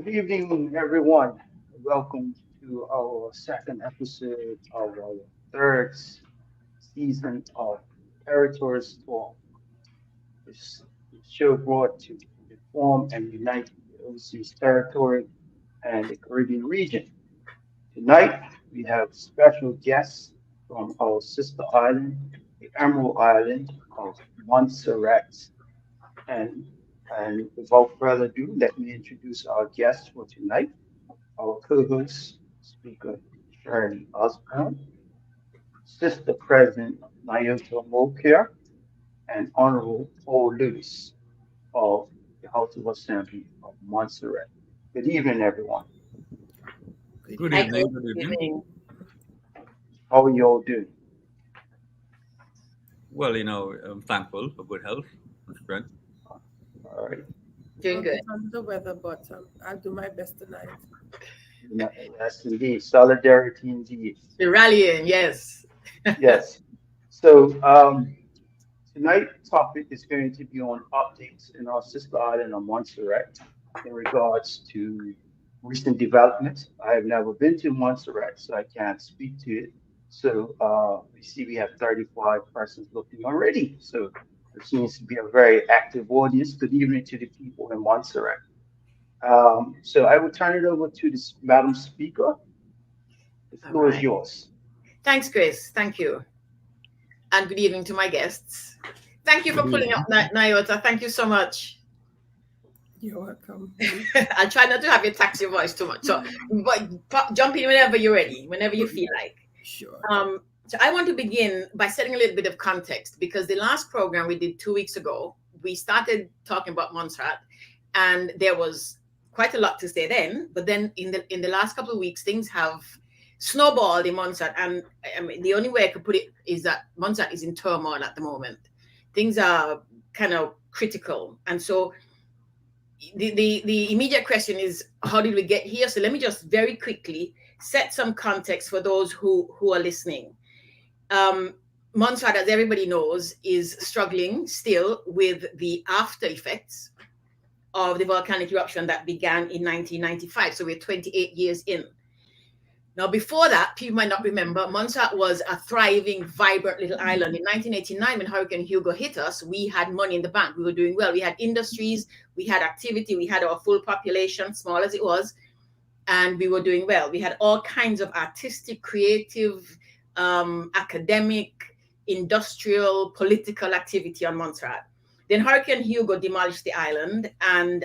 Good evening, everyone. Welcome to our second episode of our third season of Territories Talk. This show brought to inform and unite the overseas territory and the Caribbean region. Tonight, we have special guests from our sister island, the Emerald Island of Montserrat. And, and without further ado, let me introduce our guests for tonight. Our co-host, Speaker Shirley Osborne, Sister President Nyota Mokia, and Honorable Paul Lewis of the House of Assembly of Montserrat. Good evening, everyone. Good Hi, evening. Chris. Good Good evening. evening. How are you all doing? Well, I'm thankful for good health and strength. All right. Doing good. Under the weather, but I'll do my best tonight. No, yes, indeed. Solidarity, indeed. The rallying, yes. Yes. So tonight's topic is going to be on updates in our sister island of Montserrat in regards to recent developments. I have never been to Montserrat, so I can't speak to it. So we see we have 35 persons looking already. So it seems to be a very active audience. Good evening to the people in Montserrat. So I will turn it over to this Madam Speaker. The All floor is right. yours. Thanks, Chris. Thank you. And good evening to my guests. Thank you for Good pulling evening. up, Nyota. Thank you so much. You're welcome. I'll try not to have you tax your voice too much. So jump in whenever you're ready, whenever you feel like. Sure. So I want to begin by setting a little bit of context because the last program we did 2 weeks ago, we started talking about Montserrat, and there was quite a lot to say then. But then in the last couple of weeks, things have snowballed in Montserrat, and I mean the only way I could put it is that Montserrat is in turmoil at the moment. Things are kind of critical, and so the immediate question is how did we get here? So let me just very quickly set some context for those who are listening. Montserrat, as everybody knows, is struggling still with the after effects of the volcanic eruption that began in 1995. So we're 28 years in. Now, before that, people might not remember, Montserrat was a thriving, vibrant little island. In 1989, when Hurricane Hugo hit us, we had money in the bank. We were doing well. We had industries, we had activity, we had our full population, small as it was, and we were doing well. We had all kinds of artistic, creative, academic, industrial, political activity on Montserrat. Then Hurricane Hugo demolished the island, and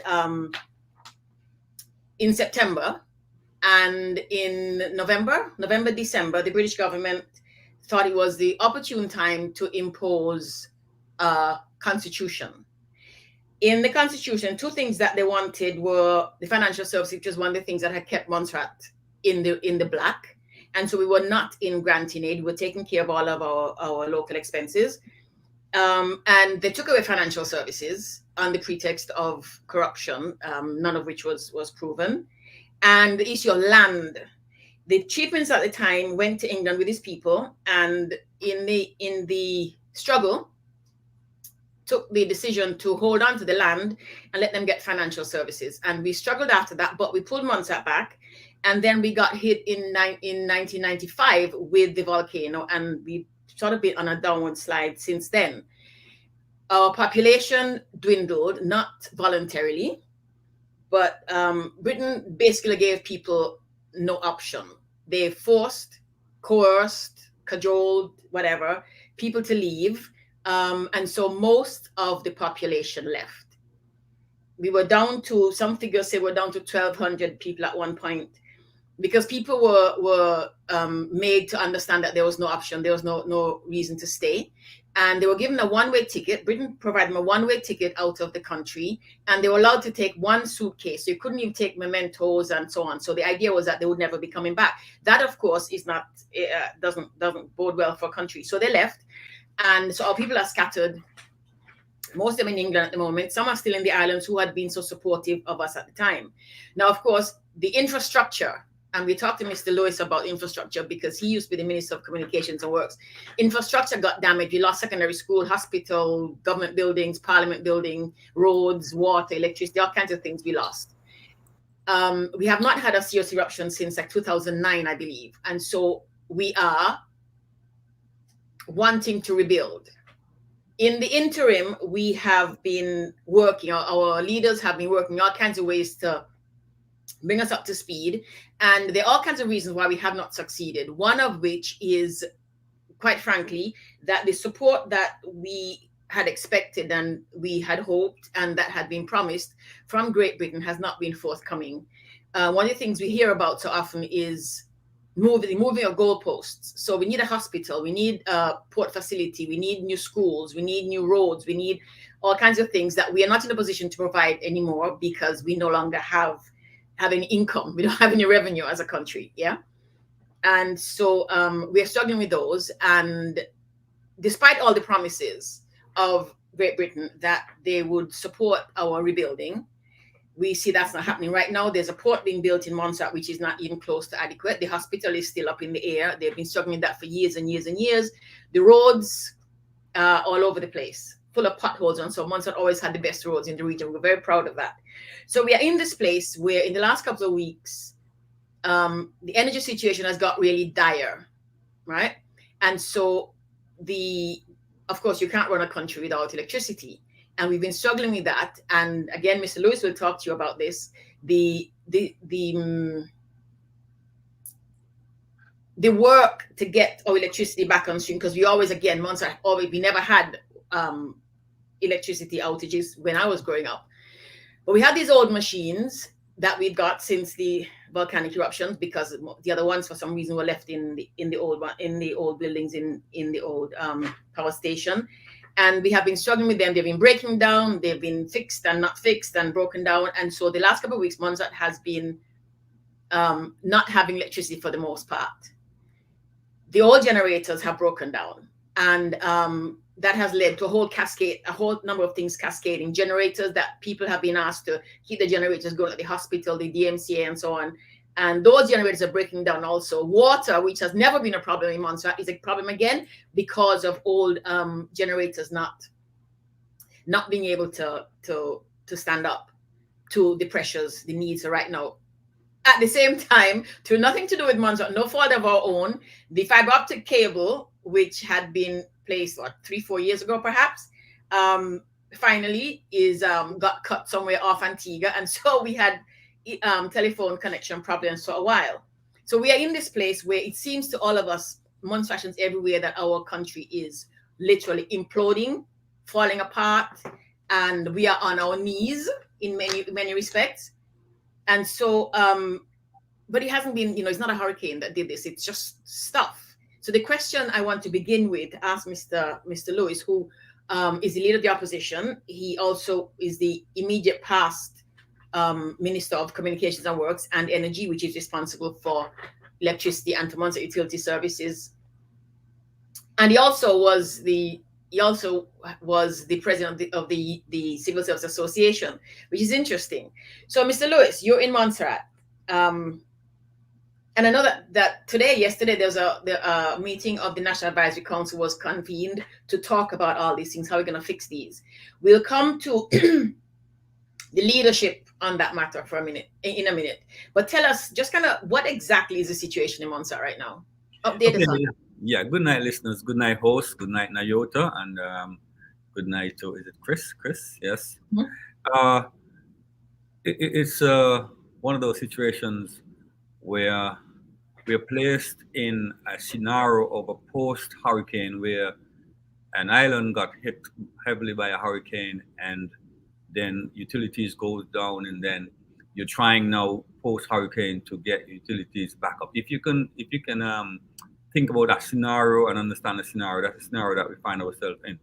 in September, and in November, December, the British government thought it was the opportune time to impose a constitution. In the constitution, two things that they wanted were the financial services, which was one of the things that had kept Montserrat in the black. And so we were not in granting aid. We were taking care of all of our local expenses. And they took away financial services on the pretext of corruption, none of which was proven. And the issue of land. The chief minister at the time went to England with his people, and in the struggle, took the decision to hold on to the land and let them get financial services. And we struggled after that, but we pulled Montserrat back, and then we got hit in 1995 with the volcano, and we sort of been on a downward slide since then. Our population dwindled, not voluntarily, but Britain basically gave people no option. They forced, coerced, cajoled, whatever, people to leave. And so most of the population left. We were down to, some figures say we're down to 1,200 people at one point, because people were made to understand that there was no option, there was no reason to stay. And they were given a one-way ticket. Britain provided them a one-way ticket out of the country, and they were allowed to take one suitcase. So you couldn't even take mementos and so on. So the idea was that they would never be coming back. That, of course, is not doesn't bode well for a country. So they left, and so our people are scattered. Most of them in England at the moment. Some are still in the islands who had been so supportive of us at the time. Now, of course, the infrastructure. And we talked to Mr. Lewis about infrastructure because he used to be the Minister of Communications and Works. Infrastructure got damaged. We lost secondary school, hospital, government buildings, parliament building, roads, water, electricity, all kinds of things we lost. We have not had a serious eruption since like 2009, I believe. And so we are wanting to rebuild. In the interim, we have been working, our leaders have been working all kinds of ways to bring us up to speed. And there are all kinds of reasons why we have not succeeded. One of which is, quite frankly, that the support that we had expected and we had hoped and that had been promised from Great Britain has not been forthcoming. One of the things we hear about so often is moving of goalposts. So we need a hospital, we need a port facility, we need new schools, we need new roads, we need all kinds of things that we are not in a position to provide anymore because we no longer have any income, we don't have any revenue as a country. Yeah. And so we are struggling with those. And despite all the promises of Great Britain that they would support our rebuilding, we see that's not happening right now. There's a port being built in Montserrat, which is not even close to adequate. The hospital is still up in the air. They've been struggling with that for years and years and years. The roads are all over the place, full of potholes. And so Montserrat always had the best roads in the region. We're very proud of that. So we are in this place where in the last couple of weeks, the energy situation has got really dire, right? And so of course, you can't run a country without electricity. And we've been struggling with that. And again, Mr. Lewis will talk to you about this. The work to get our electricity back on stream, because we always, again, we never had electricity outages when I was growing up. But we had these old machines that we'd got since the volcanic eruptions, because the other ones for some reason were left in the old buildings in the old power station. And we have been struggling with them. They've been breaking down. They've been fixed and not fixed and broken down. And so the last couple of weeks, Montserrat has been not having electricity for the most part. The old generators have broken down. And that has led to a whole number of things cascading. Generators that people have been asked to keep the generators going at the hospital, the DMCA, and so on. And those generators are breaking down also. Water, which has never been a problem in Montserrat, is a problem again because of old generators not being able to stand up to the pressures, the needs right now. At the same time, to nothing to do with Montserrat, no fault of our own, the fiber optic cable, which had been placed 3-4 years ago perhaps, finally got cut somewhere off Antigua. And so we had telephone connection problems for a while. So we are in this place where it seems to all of us, Montserratians everywhere, that our country is literally imploding, falling apart, and we are on our knees in many respects. And so, but it hasn't been, it's not a hurricane that did this, it's just stuff. So the question I want to begin with, ask Mr. Lewis, who is the leader of the opposition. He also is the immediate past Minister of Communications and Works and Energy, which is responsible for electricity and for Montserrat utility services. And he also was the president of the Civil Service Association, which is interesting. So, Mr. Lewis, you're in Montserrat. And I know that yesterday, there was a meeting of the National Advisory Council was convened to talk about all these things, how we're going to fix these. We'll come to the leadership on that matter in a minute. But tell us just kind of what exactly is the situation in Montserrat right now? Update us on that. Yeah, good night, listeners. Good night, host. Good night, Nayota. And good night to, is it Chris? Chris, yes. Mm-hmm. It's one of those situations where we are placed in a scenario of a post-hurricane where an island got hit heavily by a hurricane and then utilities goes down, and then you're trying now post-hurricane to get utilities back up. If you can think about that scenario and understand the scenario, that's the scenario that we find ourselves in.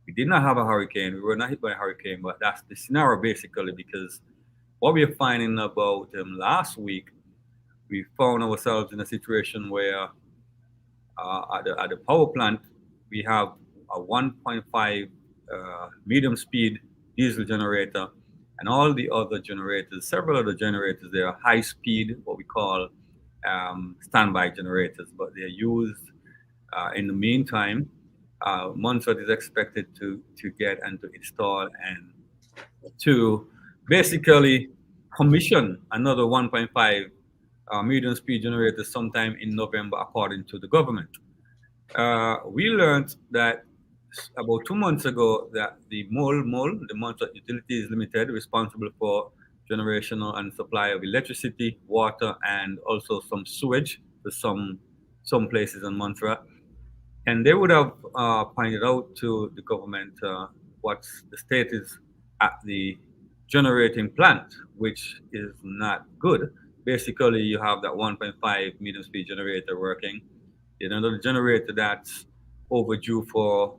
We did not have a hurricane, we were not hit by a hurricane, but that's the scenario basically, because what we are finding about last week, we found ourselves in a situation where at the power plant, we have a 1.5 medium speed diesel generator, and all the other generators, several other generators, they are high speed, what we call standby generators, but they're used in the meantime. Montserrat is expected to get and to install and to basically commission another 1.5 medium speed generator sometime in November, according to the government. We learned that about 2 months ago that the MOL, the Montserrat Utilities Limited, responsible for generation and supply of electricity, water, and also some sewage to some places in Montserrat, and they would have pointed out to the government what the state is at the generating plant, which is not good. Basically, you have that 1.5 medium speed generator working. You know, the generator that's overdue for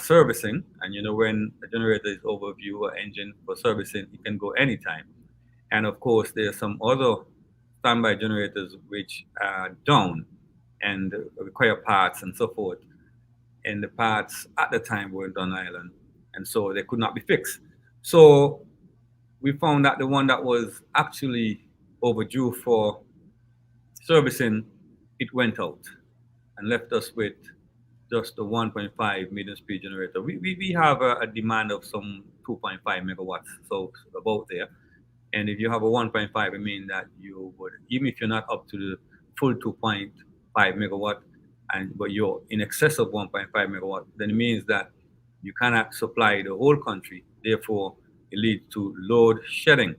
servicing, and you know when a generator is overdue or engine for servicing, it can go anytime. And of course, there are some other standby generators which are down and require parts and so forth. And the parts at the time weren't on island, and so they could not be fixed. So we found that the one that was actually overdue for servicing, it went out and left us with just a 1.5 medium speed generator. We have a demand of some 2.5 megawatts, so about there. And if you have a 1.5, it means that you would, even if you're not up to the full 2.5 megawatt, but you're in excess of 1.5 megawatt, then it means that you cannot supply the whole country. Therefore, it leads to load shedding.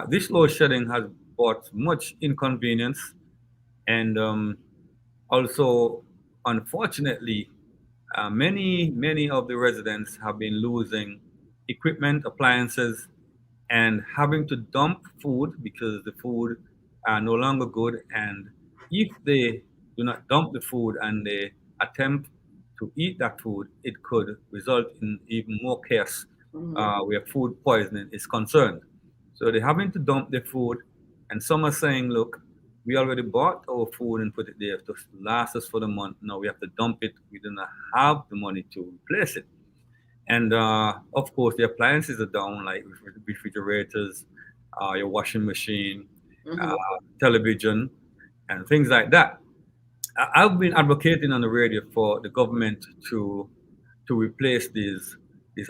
This load shedding has brought much inconvenience, and also, unfortunately, many of the residents have been losing equipment, appliances, and having to dump food because the food are no longer good. And if they do not dump the food and they attempt to eat that food, it could result in even more chaos where food poisoning is concerned. So they're having to dump their food, and some are saying, look, we already bought our food and put it there to last us for the month. Now we have to dump it. We do not have the money to replace it. And of course, the appliances are down, like refrigerators, your washing machine, television, and things like that. I've been advocating on the radio for the government to replace these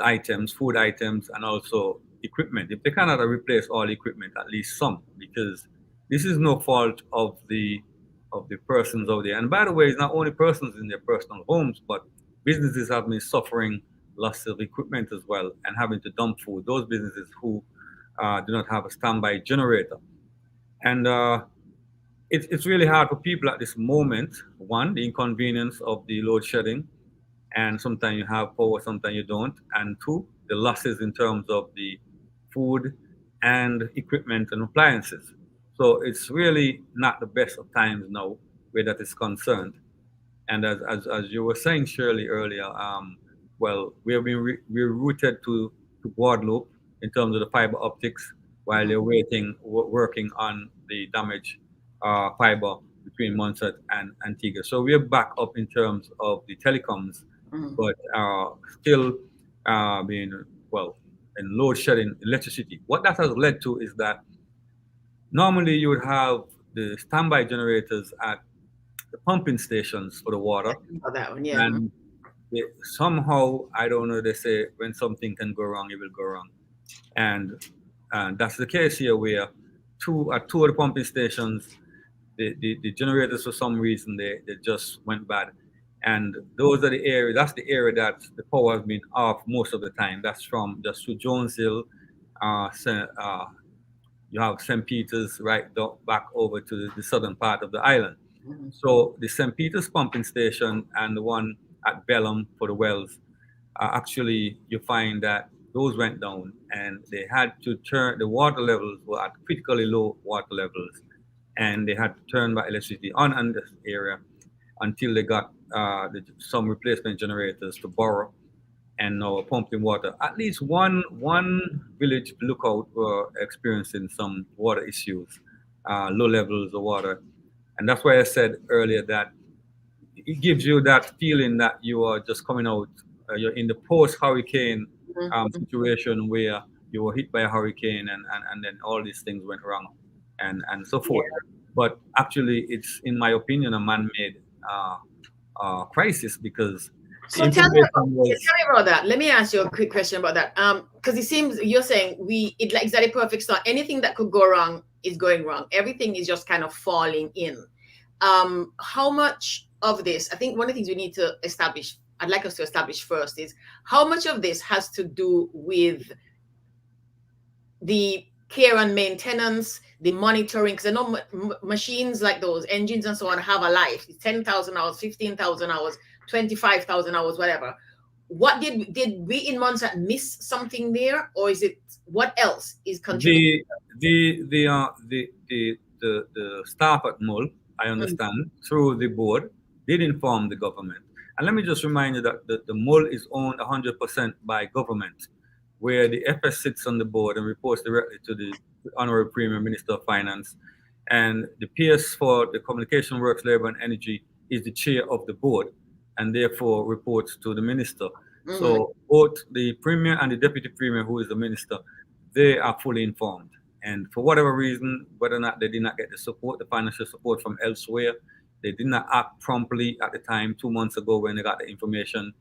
items, food items, and also equipment. If they cannot replace all equipment, at least some, because this is no fault of the persons out there. And by the way, it's not only persons in their personal homes, but businesses have been suffering loss of equipment as well and having to dump food. Those businesses who do not have a standby generator. And it's really hard for people at this moment. One, the inconvenience of the load shedding, and sometimes you have power, sometimes you don't. And two, the losses in terms of the food and equipment and appliances. So it's really not the best of times now where that is concerned. And as you were saying, Shirley, earlier, well, we have been we're routed to Guadeloupe in terms of the fiber optics while they're working on the damaged fiber between Montserrat and Antigua. So we're back up in terms of the telecoms, but still being, well, in load shedding electricity. What that has led to is that normally you would have the standby generators at the pumping stations for the water. Oh, that one, yeah. And somehow, I don't know, they say when something can go wrong, it will go wrong. And that's the case here where at two of the pumping stations, the generators, for some reason, they just went bad. And those are the area, that's the area that the power has been off most of the time. That's from just to Jones Hill, you have St. Peter's right back over to the southern part of the island. So the St. Peter's pumping station and the one at Bellum for the wells, actually you find that those went down and they had to turn, the water levels were at critically low water levels, and they had to turn back electricity on in this area until they got some replacement generators to borrow and now pumping water. At least one village lookout were experiencing some water issues, low levels of water. And that's why I said earlier that it gives you that feeling that you are just coming out, you're in the post-hurricane situation where you were hit by a hurricane and then all these things went wrong and so forth. Yeah. But actually, it's, in my opinion, a man-made crisis, because So tell me about that. Let me ask you a quick question about that. Because it seems you're saying it like exactly perfect start. Anything that could go wrong is going wrong. Everything is just kind of falling in. How much of this? I think one of the things we need to establish. I'd like us to establish first is how much of this has to do with the care and maintenance, the monitoring, because I know machines like those, engines and so on, have a life. It's 10,000 hours, 15,000 hours, 25,000 hours, whatever. What did we in Montserrat miss something there, or is it what else is contributing? The staff at Mull, I understand, through the board, did inform the government. And let me just remind you that the Mull is owned 100% by government, where the FS sits on the board and reports directly to the Honorable Premier Minister of Finance. And the PS for the Communication Works, Labour and Energy is the chair of the board and therefore reports to the minister. So both the Premier and the Deputy Premier, who is the minister, they are fully informed. And for whatever reason, whether or not they did not get the support, the financial support from elsewhere, they did not act promptly at the time 2 months ago when they got the information.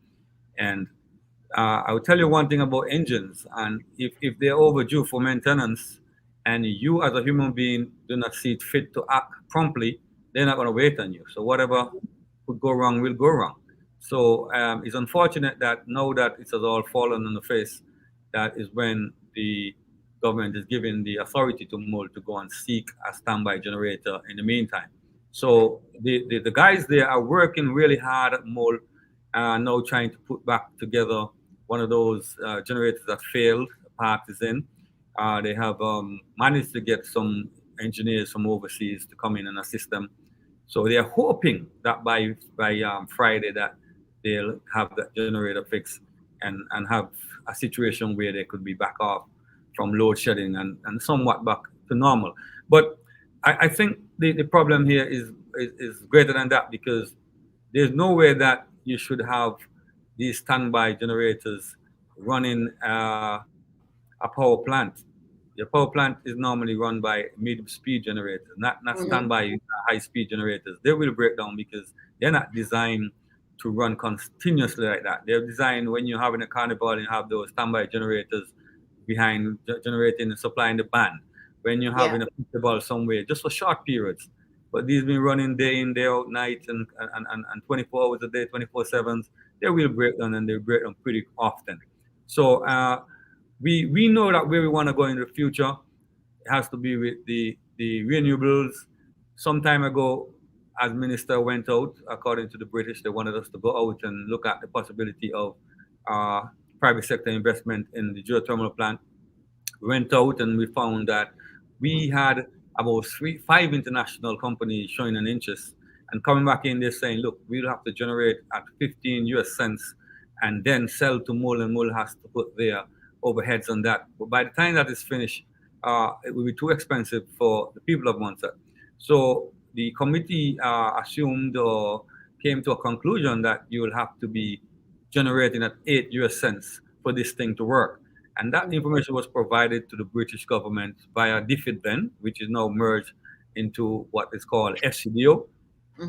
And I will tell you one thing about engines, and if they're overdue for maintenance and you as a human being do not see it fit to act promptly, they're not going to wait on you. So whatever could go wrong will go wrong. So it's unfortunate that now that it has all fallen on the face, that is when the government is giving the authority to Mull to go and seek a standby generator in the meantime. So the guys there are working really hard at Mull, now trying to put back together one of those generators that failed. The part is in. They have managed to get some engineers from overseas to come in and assist them. So they are hoping that by Friday that they'll have that generator fixed and have a situation where they could be back off from load shedding and somewhat back to normal. But I think the problem here is greater than that, because there's no way that you should have these standby generators running a power plant. Your power plant is normally run by medium speed generators, not standby high speed generators. They will break down because they're not designed to run continuously like that. They're designed when you're having a carnival and you have those standby generators behind generating and supplying the band. When you're having a festival somewhere, just for short periods. But these been running day in, day out, night and 24 hours a day, 24/7. They will break down, and they break down pretty often. So we know that where we want to go in the future, it has to be with the renewables. Some time ago, as minister went out, according to the British, they wanted us to go out and look at the possibility of private sector investment in the geothermal plant. We went out and we found that we had about 5 international companies showing an interest and coming back in there saying, look, we'll have to generate at 15 US cents and then sell to Mull, and Mull has to put their overheads on that. But by the time that is finished, it will be too expensive for the people of Montserrat. So the committee assumed or came to a conclusion that you will have to be generating at 8 US cents for this thing to work. And that information was provided to the British government via DFID then, which is now merged into what is called FCDO.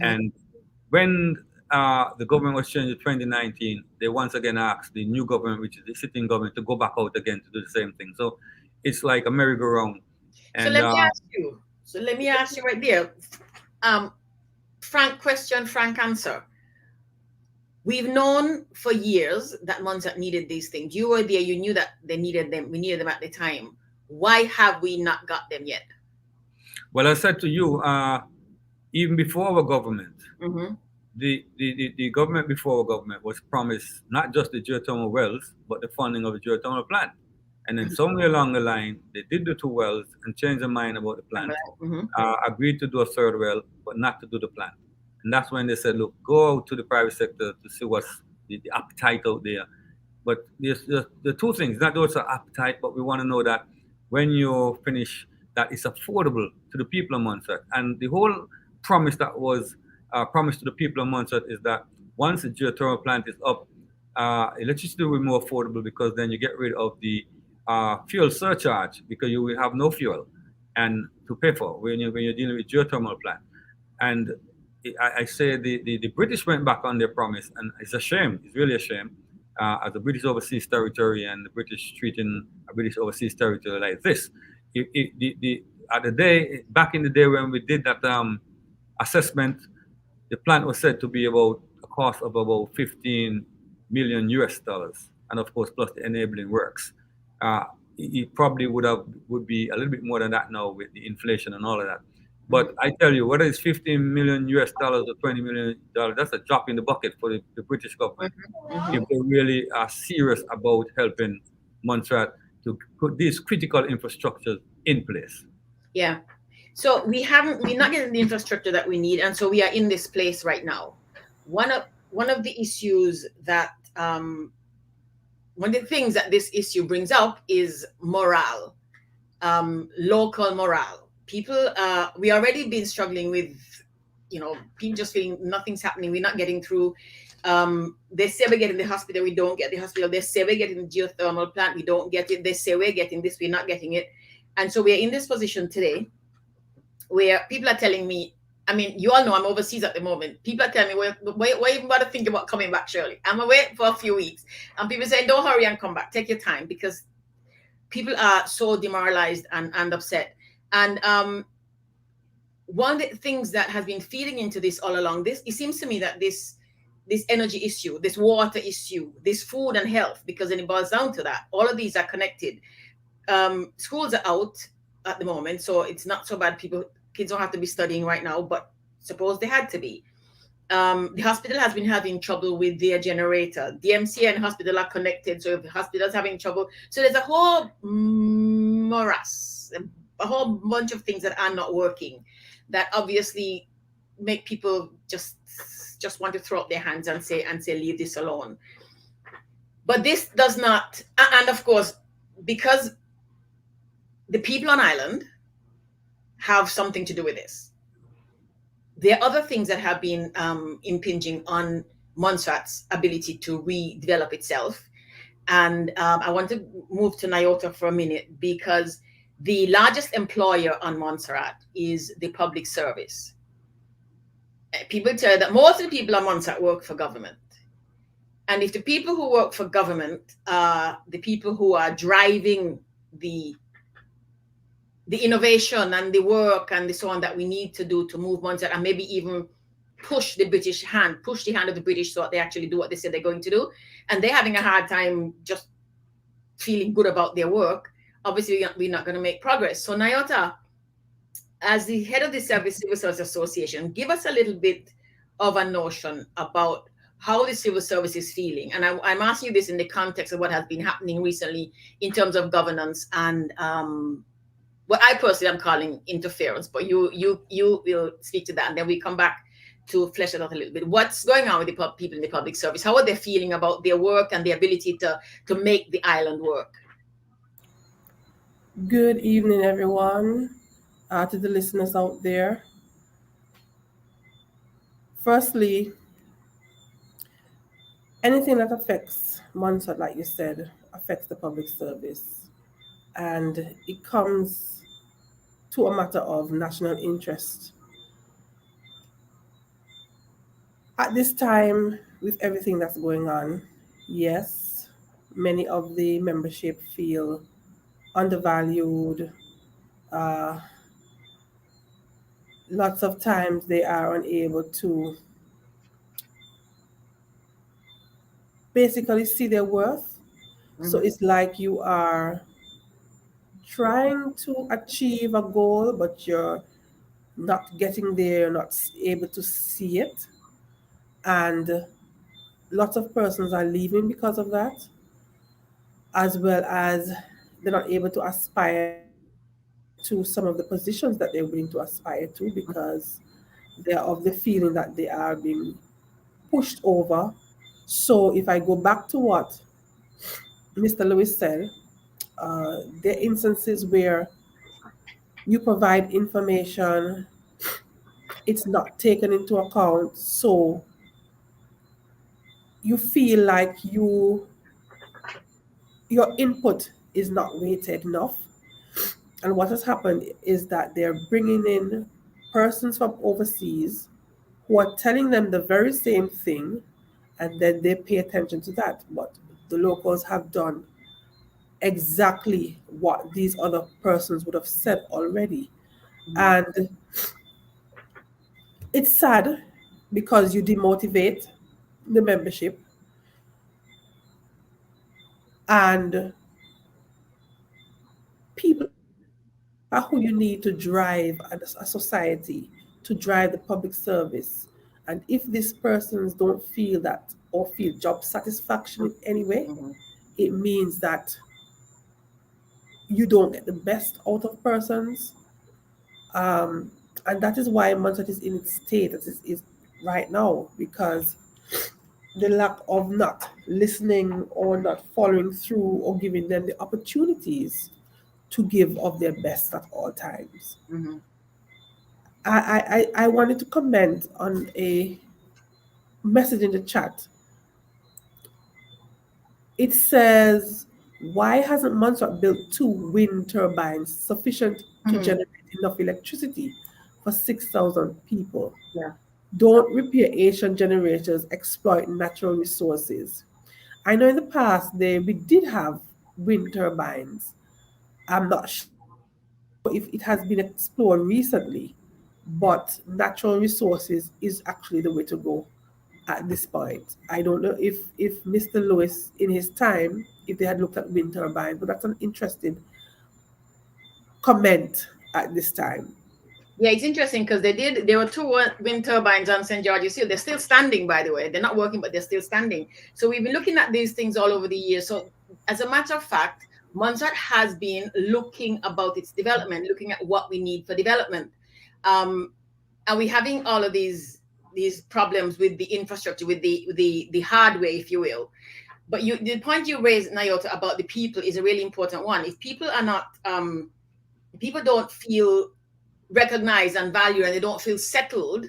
And when the government was changed in 2019, they once again asked the new government, which is the sitting government, to go back out again to do the same thing. So it's like a merry-go-round. And, so let me ask you right there. Frank question, frank answer. We've known for years that Montserrat needed these things. You were there, you knew that they needed them. We needed them at the time. Why have we not got them yet? Well, I said to you, even before our government, the government before our government was promised not just the geothermal wells, but the funding of the geothermal plant. And then somewhere along the line, they did the 2 wells and changed their mind about the plant. Agreed to do a 3rd well, but not to do the plant. And that's when they said, look, go out to the private sector to see what's the appetite out there. But there's the 2 things, not just an appetite, but we want to know that when you finish, that it's affordable to the people of Montserrat. And the whole promise that was promised to the people of Montserrat is that once the geothermal plant is up, electricity will be more affordable, because then you get rid of the fuel surcharge, because you will have no fuel and to pay for when you're dealing with geothermal plant. And I say the British went back on their promise, and it's a shame. It's really a shame. As a British overseas territory and the British treating a British overseas territory like this. At the day back in the day when we did that assessment, the plant was said to be about a cost of about 15 million US dollars, and of course plus the enabling works. It probably would be a little bit more than that now with the inflation and all of that. But I tell you, whether it's 15 million US dollars or 20 million dollars, that's a drop in the bucket for the British government. If they really are serious about helping Montserrat to put these critical infrastructures in place. Yeah. So we're not getting the infrastructure that we need, and so we are in this place right now. One of the issues that one of the things that this issue brings up is morale, local morale. People, we already been struggling with, people just feeling nothing's happening. We're not getting through. They say we're getting the hospital, we don't get the hospital. They say we're getting the geothermal plant, we don't get it. They say we're getting this, we're not getting it. And so we're in this position today where people are telling me, I mean, you all know I'm overseas at the moment. People are telling me, why even bother thinking about coming back, Shirley? I'm away for a few weeks. And people say, don't hurry and come back. Take your time, because people are so demoralized and upset. And one of the things that has been feeding into this all along, it seems to me that this energy issue, this water issue, this food and health, because then it boils down to that. All of these are connected. Schools are out at the moment, so it's not so bad. Kids don't have to be studying right now, but suppose they had to be. The hospital has been having trouble with their generator. DMC and hospital are connected, so if the hospital's having trouble, so there's a whole morass, a whole bunch of things that are not working, that obviously make people just want to throw up their hands and say leave this alone. But this does not, and of course, because the people on island have something to do with this. There are other things that have been impinging on Montserrat's ability to redevelop itself. And I want to move to Nyota for a minute, because the largest employer on Montserrat is the public service. People tell you that most of the people on Montserrat work for government. And if the people who work for government are the people who are driving the innovation and the work and the so on that we need to do to move Montserrat, and maybe even push the hand of the British so that they actually do what they say they're going to do, and they're having a hard time just feeling good about their work, obviously we're not going to make progress. So Nyota, as the head of the Civil Service Association, give us a little bit of a notion about how the civil service is feeling. And I'm asking you this in the context of what has been happening recently in terms of governance and what I personally am calling interference, but you will speak to that, and then we come back to flesh it out a little bit. What's going on with the people in the public service? How are they feeling about their work and the ability to make the island work? Good evening, everyone, to the listeners out there. Firstly, anything that affects Montserrat, like you said, affects the public service. And it comes to a matter of national interest. At this time, with everything that's going on, yes, many of the membership feel undervalued. Lots of times they are unable to basically see their worth. Mm-hmm. So it's like you are trying to achieve a goal, but you're not getting there, you're not able to see it. And lots of persons are leaving because of that, as well as they're not able to aspire to some of the positions that they're willing to aspire to, because they're of the feeling that they are being pushed over. So if I go back to what Mr. Lewis said, there are instances where you provide information, it's not taken into account, so you feel like your input is not weighted enough. And what has happened is that they're bringing in persons from overseas who are telling them the very same thing, and then they pay attention to that. But the locals have done exactly what these other persons would have said already. And it's sad because you demotivate the membership, and people are who you need to drive a society, to drive the public service. And if these persons don't feel that or feel job satisfaction in any way, Mhm. it means that you don't get the best out of persons. Um, and that is why Montserrat is in its state that it is right now, because the lack of not listening or not following through or giving them the opportunities to give of their best at all times. Mhm. I wanted to comment on a message in the chat. It says, why hasn't Montserrat built 2 wind turbines sufficient to Mhm. generate enough electricity for 6,000 people? Yeah. Don't repair Asian generators exploit natural resources? I know in the past we did have wind turbines. I'm not sure if it has been explored recently, but natural resources is actually the way to go at this point. I don't know if Mr. Lewis in his time, if they had looked at wind turbines, but that's an interesting comment at this time. Yeah, it's interesting because there were two wind turbines on St. George's Hill. They're still standing, by the way. They're not working, but they're still standing. So we've been looking at these things all over the years. So as a matter of fact, Montserrat has been looking about its development, looking at what we need for development. And we're having all of these problems with the infrastructure, with the hardware, if you will. But the point you raised, Nyota, about the people is a really important one. If people are not, people don't feel recognized and valued, and they don't feel settled,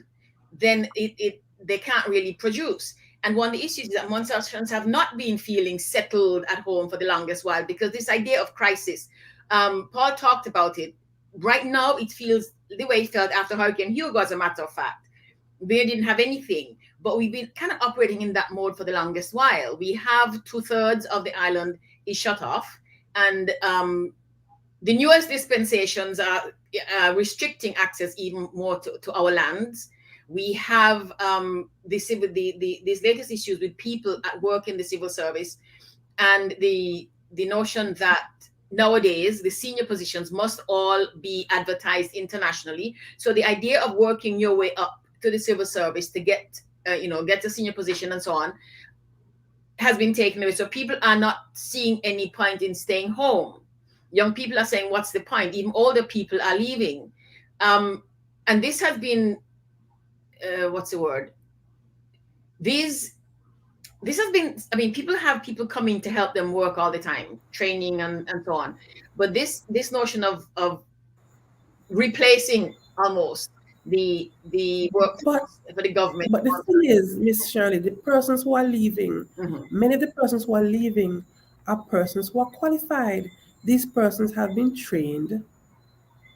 then they can't really produce. And one of the issues is that Montserratians have not been feeling settled at home for the longest while, because this idea of crisis, Paul talked about it. Right now, it feels the way it felt after Hurricane Hugo, as a matter of fact. They didn't have anything, but we've been kind of operating in that mode for the longest while. We have 2/3 of the island is shut off, and the newest dispensations are restricting access even more to our lands. We have these latest issues with people at work in the civil service, and the notion that nowadays the senior positions must all be advertised internationally. So the idea of working your way up to the civil service to get a senior position and so on has been taken away. So people are not seeing any point in staying home. Young people are saying, what's the point? Even older people are leaving. And this has been, what's the word? This has been, I mean, people have people coming to help them work all the time, training and so on. But this notion of replacing almost the But workforce for the government. but the thing is, Miss Shirley, the persons who are leaving, Mhm. many of the persons who are leaving are persons who are qualified. These persons have been trained,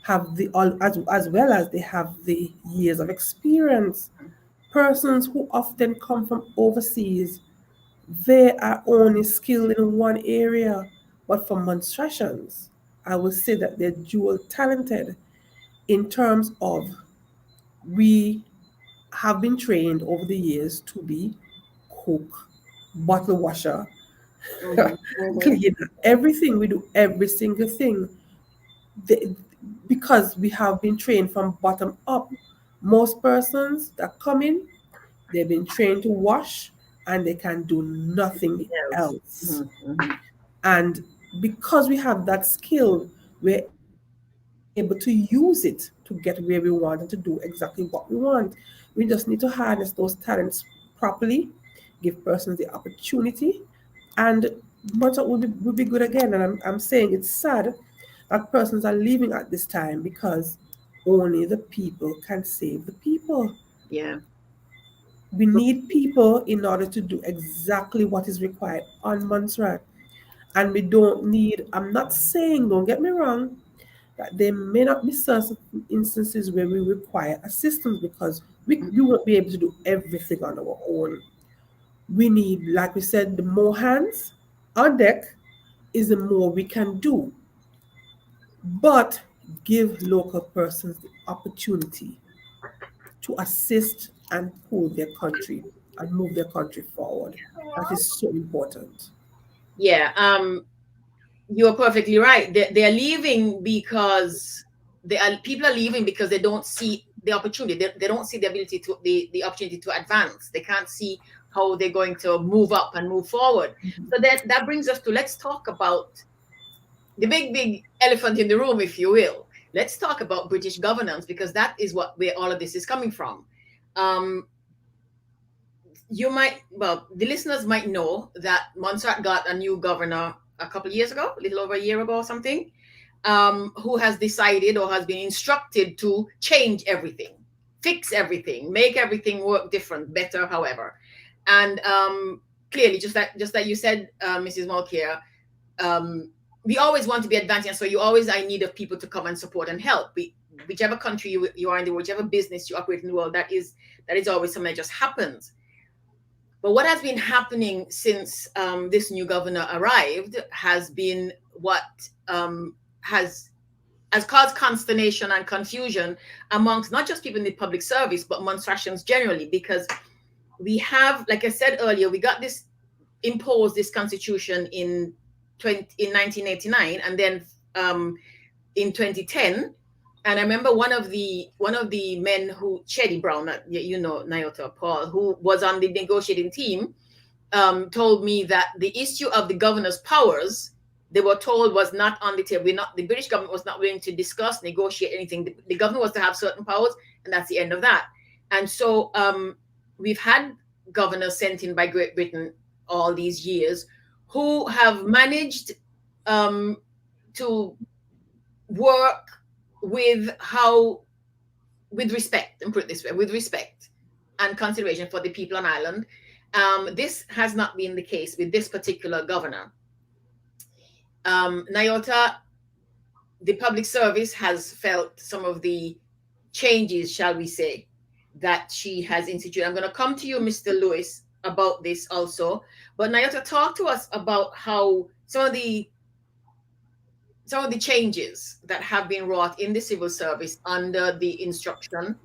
have the all as well as they have the years of experience. Persons who often come from overseas, they are only skilled in one area. But for monstrations, I would say that they're dual talented in terms of we have been trained over the years to be cook, bottle washer, Mhm. Mhm. cleaner, everything we do, every single thing. They, because we have been trained from bottom up. Most persons that come in, they've been trained to wash and they can do nothing Yes. else. Mhm. Mhm. And because we have that skill, we're able to use it to get where we want and to do exactly what we want. We just need to harness those talents properly, give persons the opportunity, and much will be good again. And I'm saying it's sad that persons are leaving at this time because only the people can save the people. Yeah. We need people in order to do exactly what is required on Montserrat. And we don't need, I'm not saying, don't get me wrong, that there may not be certain instances where we require assistance because We won't be able to do everything on our own. We need, like we said, the more hands on deck is the more we can do. But give local persons the opportunity to assist and pull their country and move their country forward. That is so important. Yeah, you are perfectly right. They're leaving because people are leaving because they don't see the opportunity. They don't see the ability to the opportunity to advance. They can't see how they're going to move up and move forward. So that brings us to, let's talk about the big elephant in the room, if you will. Let's talk about British governance, because that is where all of this is coming from. The listeners might know that Montserrat got a new governor a couple of years ago, a little over a year ago or something, who has decided or has been instructed to change everything, fix everything, make everything work different, better, however. And clearly, just like you said, Mrs. Mulcair, we always want to be advancing, so you always are in need of people to come and support and help. Whichever country you are in the world, whichever business you operate in the world, that is always something that just happens. But what has been happening since this new governor arrived has been what has caused consternation and confusion amongst not just people in the public service, but Montserratians generally, because we have, like I said earlier, we got this imposed, this constitution in 1989, and then in 2010. And I remember one of the men who, Chetty Brown, Nyota Paul, who was on the negotiating team, told me that the issue of the governor's powers, they were told, was not on the table. The British government was not willing to discuss, negotiate anything. The governor was to have certain powers, and that's the end of that. And so we've had governors sent in by Great Britain all these years who have managed to work with respect, and put it this way, with respect and consideration for the people on island. This has not been the case with this particular governor. Nyota, the public service has felt some of the changes, shall we say, that she has instituted. I'm going to come to you, Mr. Lewis, about this also. But Nyota, talk to us about how some of the changes that have been wrought in the civil service under the instruction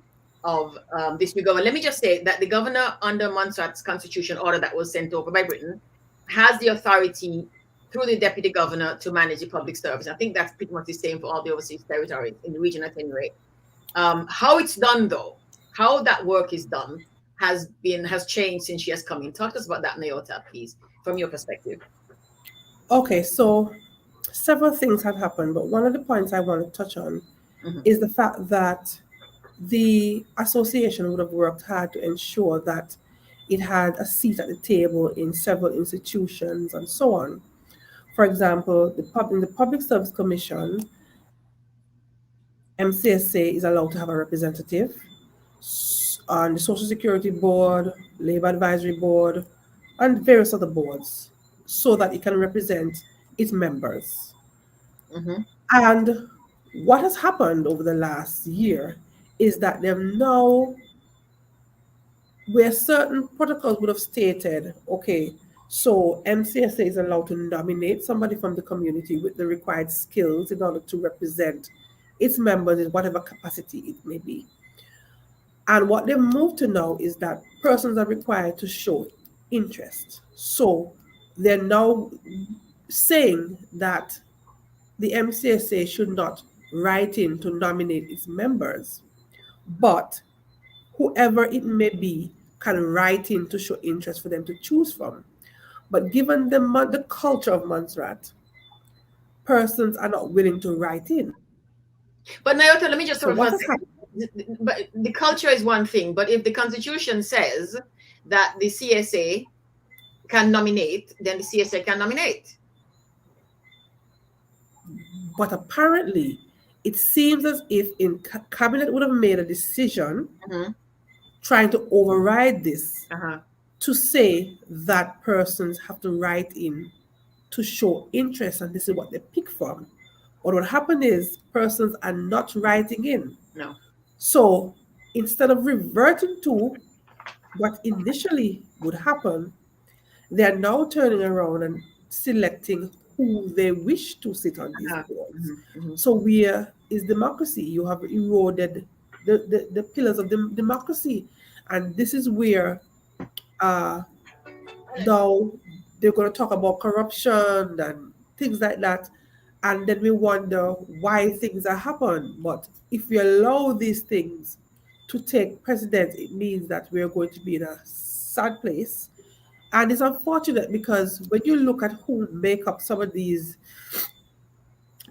of this new governor. Let me just say that the governor, under Montserrat's constitution order that was sent over by Britain, has the authority through the deputy governor to manage the public service. I think that's pretty much the same for all the overseas territories in the region at any rate. How it's done, though, how that work is done has changed since she has come in. Talk to us about that, Nyota, please, from your perspective. Okay, so several things have happened, but one of the points I want to touch on is the fact that the association would have worked hard to ensure that it had a seat at the table in several institutions and so on. For example, in the Public Service Commission, MCSA is allowed to have a representative on the Social Security Board, Labor Advisory Board, and various other boards, so that it can represent its members. And what has happened over the last year is that they've now, where certain protocols would have stated, okay, so MCSA is allowed to nominate somebody from the community with the required skills in order to represent its members in whatever capacity it may be. And what they've moved to now is that persons are required to show interest. So they're now saying that the MCSA should not write in to nominate its members, but whoever it may be can write in to show interest for them to choose from. But given the culture of Montserrat, persons are not willing to write in. But Nyota, let me just but the culture is one thing, but if the Constitution says that the CSA can nominate, then the CSA can nominate. But apparently, it seems as if Cabinet would have made a decision trying to override this to say that persons have to write in to show interest, and this is what they pick from. But what happened is persons are not writing in. No. So instead of reverting to what initially would happen, they are now turning around and selecting who they wish to sit on these boards. So where is democracy? You have eroded the pillars of democracy. And this is where uh, now they're going to talk about corruption and things like that. And then we wonder why things are happening. But if we allow these things to take precedence, it means that we're going to be in a sad place. And it's unfortunate because when you look at who make up some of these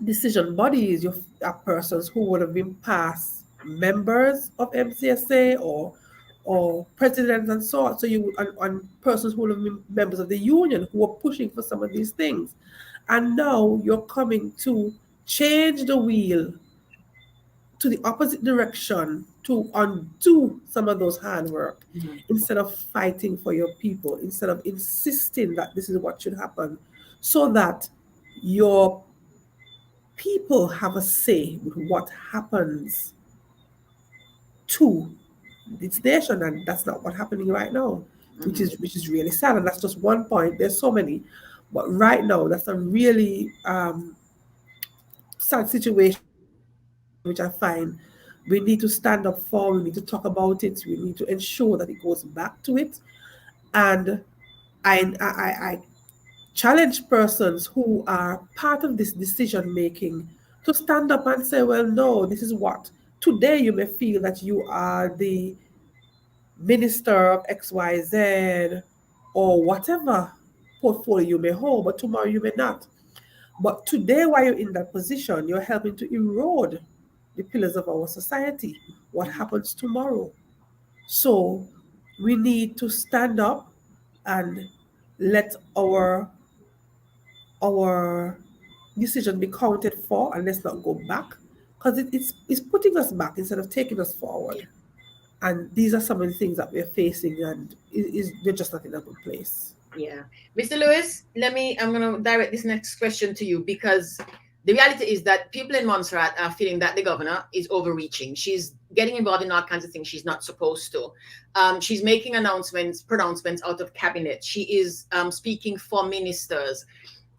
decision bodies, you have persons who would have been past members of MCSA or presidents and so on. So and persons who would have been members of the union who were pushing for some of these things. And now you're coming to change the wheel to the opposite direction to undo some of those hard work instead of fighting for your people, instead of insisting that this is what should happen, so that your people have a say with what happens to this nation. And that's not what's happening right now, which is really sad. And that's just one point. There's so many. But right now, that's a really sad situation, which I find we need to stand up for, we need to talk about it, we need to ensure that it goes back to it. And I challenge persons who are part of this decision making to stand up and say, well, no, this is what. Today you may feel that you are the minister of XYZ or whatever portfolio you may hold, but tomorrow you may not. But today, while you're in that position, you're helping to erode the pillars of our society. What happens tomorrow? So we need to stand up and let our decision be counted for, and let's not go back, because it's putting us back instead of taking us forward. And these are some of the things that we're facing, and they're just not in a good place. Yeah. Mr. Lewis, I'm going to direct this next question to you, because the reality is that people in Montserrat are feeling that the governor is overreaching. She's getting involved in all kinds of things she's not supposed to. She's making pronouncements out of cabinet. She is speaking for ministers.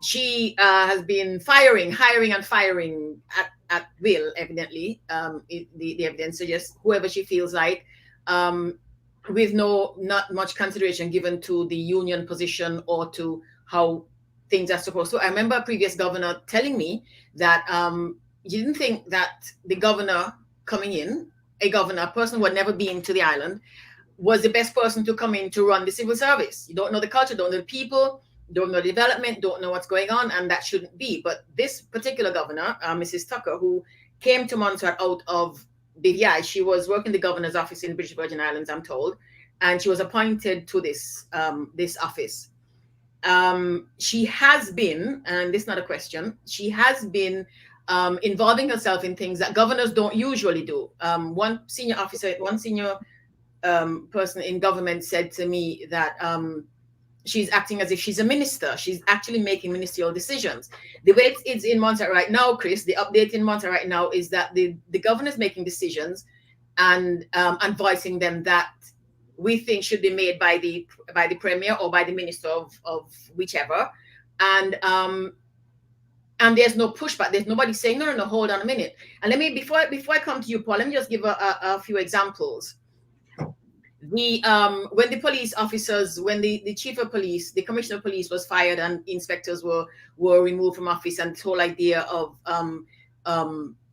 She has been hiring and firing at will, evidently. The evidence suggests whoever she feels like, with not much consideration given to the union position or to how things are supposed to. I remember a previous governor telling me that he didn't think that the governor coming in, a person who had never been to the island, was the best person to come in to run the civil service. You don't know the culture, don't know the people, don't know the development, don't know what's going on, and that shouldn't be. But this particular governor, Mrs. Tucker, who came to Montserrat out of BVI, she was working the governor's office in British Virgin Islands, I'm told, and she was appointed to this office. She has been, and this is not a question, she has been involving herself in things that governors don't usually do. One senior person in government said to me that she's acting as if she's a minister. She's actually making ministerial decisions. The way it's in Montserrat right now, Chris, the update in Montserrat right now is that the governor's making decisions and voicing them that we think should be made by the premier or by the minister of whichever. And there's no pushback. There's nobody saying, no, hold on a minute. And before I come to you, Paul, let me just give a few examples. When the police officers, when the chief of police, the commissioner of police was fired and inspectors were removed from office, and the whole idea of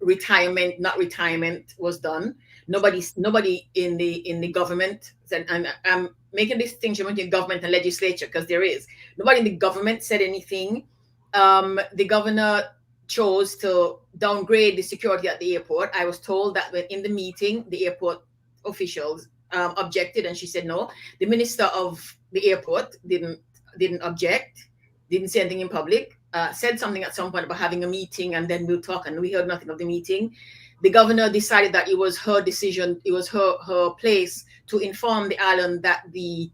retirement, not retirement, was done. Nobody in the government said, and I'm making a distinction between government and legislature because there is nobody in the government said anything. The governor chose to downgrade the security at the airport. I was told that when in the meeting, the airport officials objected, and she said no. The minister of the airport didn't object, didn't say anything in public, said something at some point about having a meeting and then we'll talk, and we heard nothing of the meeting. The governor decided that it was her decision, it was her place to inform the island that the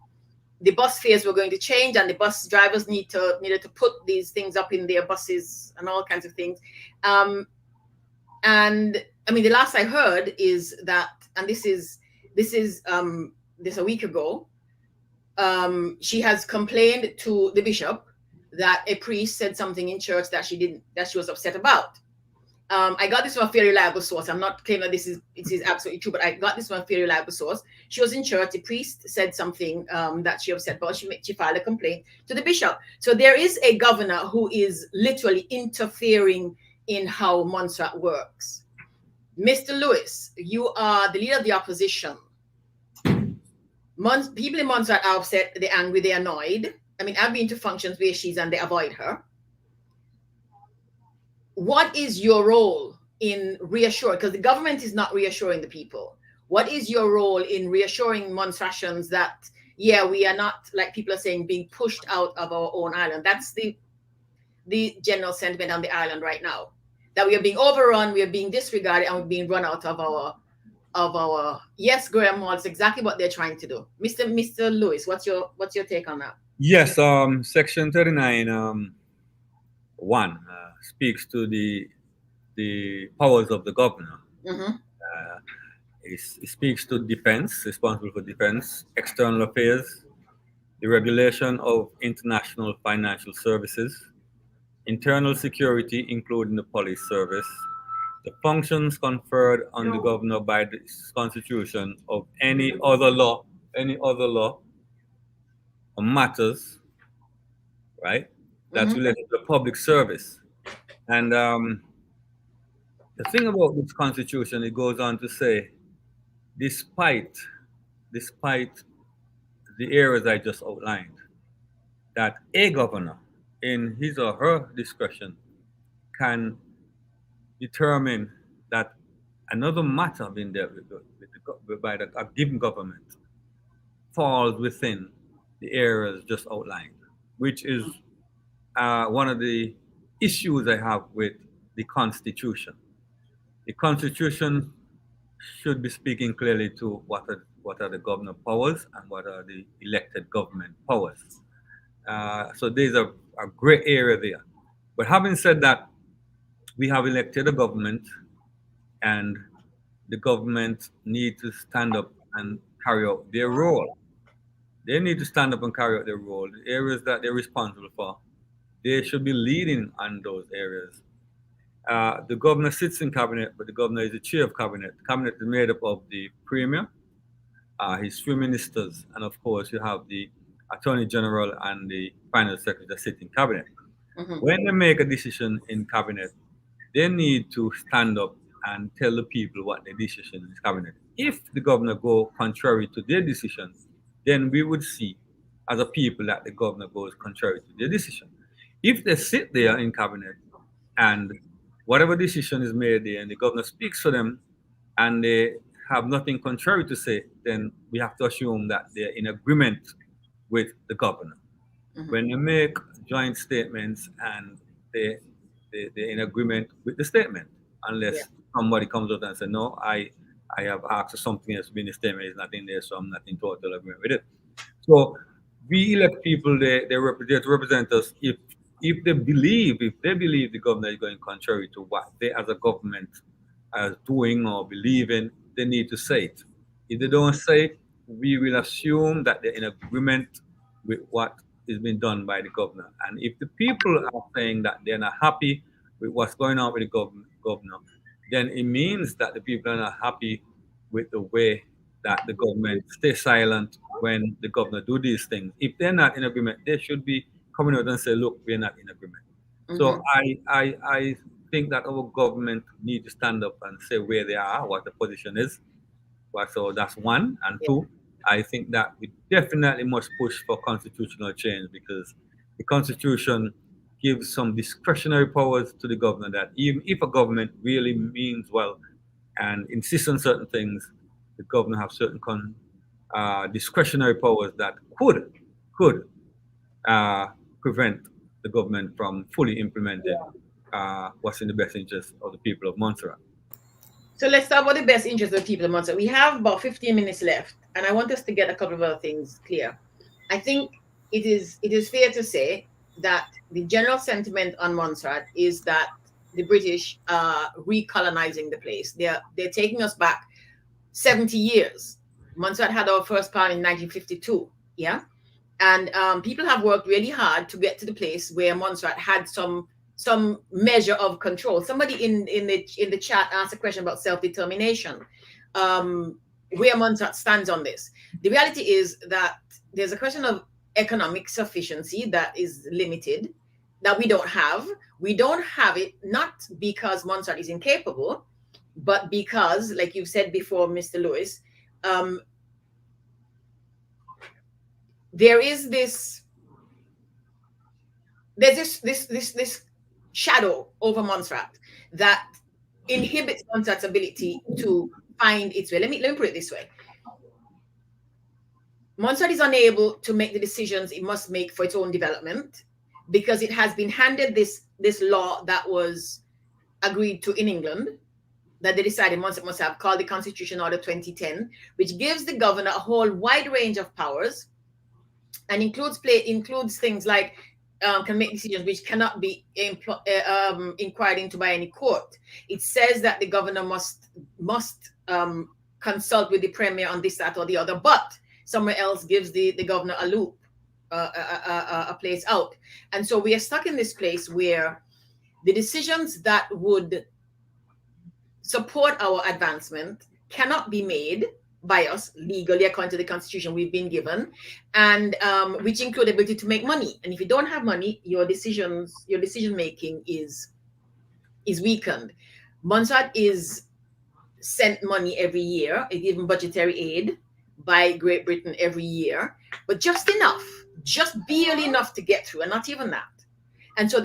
bus fares were going to change and the bus drivers needed to put these things up in their buses and all kinds of things. And I mean, the last I heard is that, and this is this is this a week ago. She has complained to the bishop that a priest said something in church that she was upset about. I got this from a very reliable source. I'm not claiming that this is absolutely true, but I got this from a very reliable source. She was in church. The priest said something that she upset about. She filed a complaint to the bishop. So there is a governor who is literally interfering in how Montserrat works. Mr. Lewis, you are the leader of the opposition. People in Montserrat are upset, they're angry, they're annoyed. I mean, I've been to functions where she's and they avoid her. What is your role in reassuring? Because the government is not reassuring the people. What is your role in reassuring Montserratians that, yeah, we are not, like people are saying, being pushed out of our own island? That's the general sentiment on the island right now. That we are being overrun, we are being disregarded, and we're being run out of our yes, Graham Hall, it's exactly what they're trying to do. Mr. Lewis, what's your take on that? Yes, section 39 1 speaks to the powers of the governor. Mm-hmm. It speaks to defense, responsible for defense, external affairs, the regulation of international financial services, internal security, including the police service, the functions conferred on the governor by the Constitution of any other law or matters, right, that's related to public service. And the thing about this Constitution, it goes on to say, despite the areas I just outlined, that a governor, in his or her discretion, can determine that another matter being dealt with by a given government falls within the areas just outlined, which is one of the issues I have with the Constitution. The Constitution should be speaking clearly to what are the governor powers and what are the elected government powers. So there's a great area there. But having said that, we have elected a government, and the government need to stand up and carry out their role. They need to stand up and carry out their role. The areas that they're responsible for, they should be leading on those areas. The governor sits in cabinet, but the governor is the chair of cabinet. The cabinet is made up of the premier, his three ministers, and of course you have the attorney general and the finance secretary that sit in cabinet. Mm-hmm. When they make a decision in cabinet, they need to stand up and tell the people what their decision is cabinet. If the governor go contrary to their decision, then we would see as a people that the governor goes contrary to their decision. If they sit there in cabinet and whatever decision is made there and the governor speaks for them and they have nothing contrary to say, then we have to assume that they're in agreement with the governor. Mm-hmm. When they make joint statements and they're in agreement with the statement, unless somebody comes out and says, no, I have asked for something else to be in the statement, it's not in there, so I'm not in total agreement with it. So we elect people, they represent us. If they believe the governor is going contrary to what they as a government are doing or believing, they need to say it. If they don't say it, we will assume that they're in agreement with what is being done by the governor. And if the people are saying that they're not happy with what's going on with the governor, then it means that the people are not happy with the way that the government stays silent when the governor do these things. If they're not in agreement, they should be coming out and say, look, we're not in agreement. Mm-hmm. So I think that our government need to stand up and say where they are, what the position is. So that's one. And two, I think that we definitely must push for constitutional change, because the Constitution gives some discretionary powers to the governor that even if a government really means well and insists on certain things, the governor have certain discretionary powers that could prevent the government from fully implementing what's in the best interest of the people of Montserrat. So let's talk about the best interest of the people of Montserrat. We have about 15 minutes left, and I want us to get a couple of other things clear. I think it is fair to say that the general sentiment on Montserrat is that the British are recolonizing the place. They're taking us back 70 years. Montserrat had our first parliament in 1952. Yeah. And people have worked really hard to get to the place where Montserrat had some measure of control. Somebody in the chat asked a question about self-determination, where Montserrat stands on this. The reality is that there's a question of economic sufficiency that is limited, that we don't have. We don't have it not because Montserrat is incapable, but because, like you said before, Mr. Lewis, there is this shadow over Montserrat that inhibits Montserrat's ability to find its way. Let me put it this way. Montserrat is unable to make the decisions it must make for its own development because it has been handed this law that was agreed to in England, that they decided Montserrat must have, called the Constitution Order 2010, which gives the governor a whole wide range of powers and includes things like can make decisions which cannot be inquired into by any court. It says that the governor must consult with the premier on this, that, or the other, but somewhere else gives the governor a loop, a place out. And so we are stuck in this place where the decisions that would support our advancement cannot be made by us legally according to the constitution we've been given, and which include the ability to make money. And if you don't have money, your decision making is weakened. Montserrat is sent money every year, given budgetary aid by Great Britain every year, but just enough, just barely enough to get through, and not even that. And so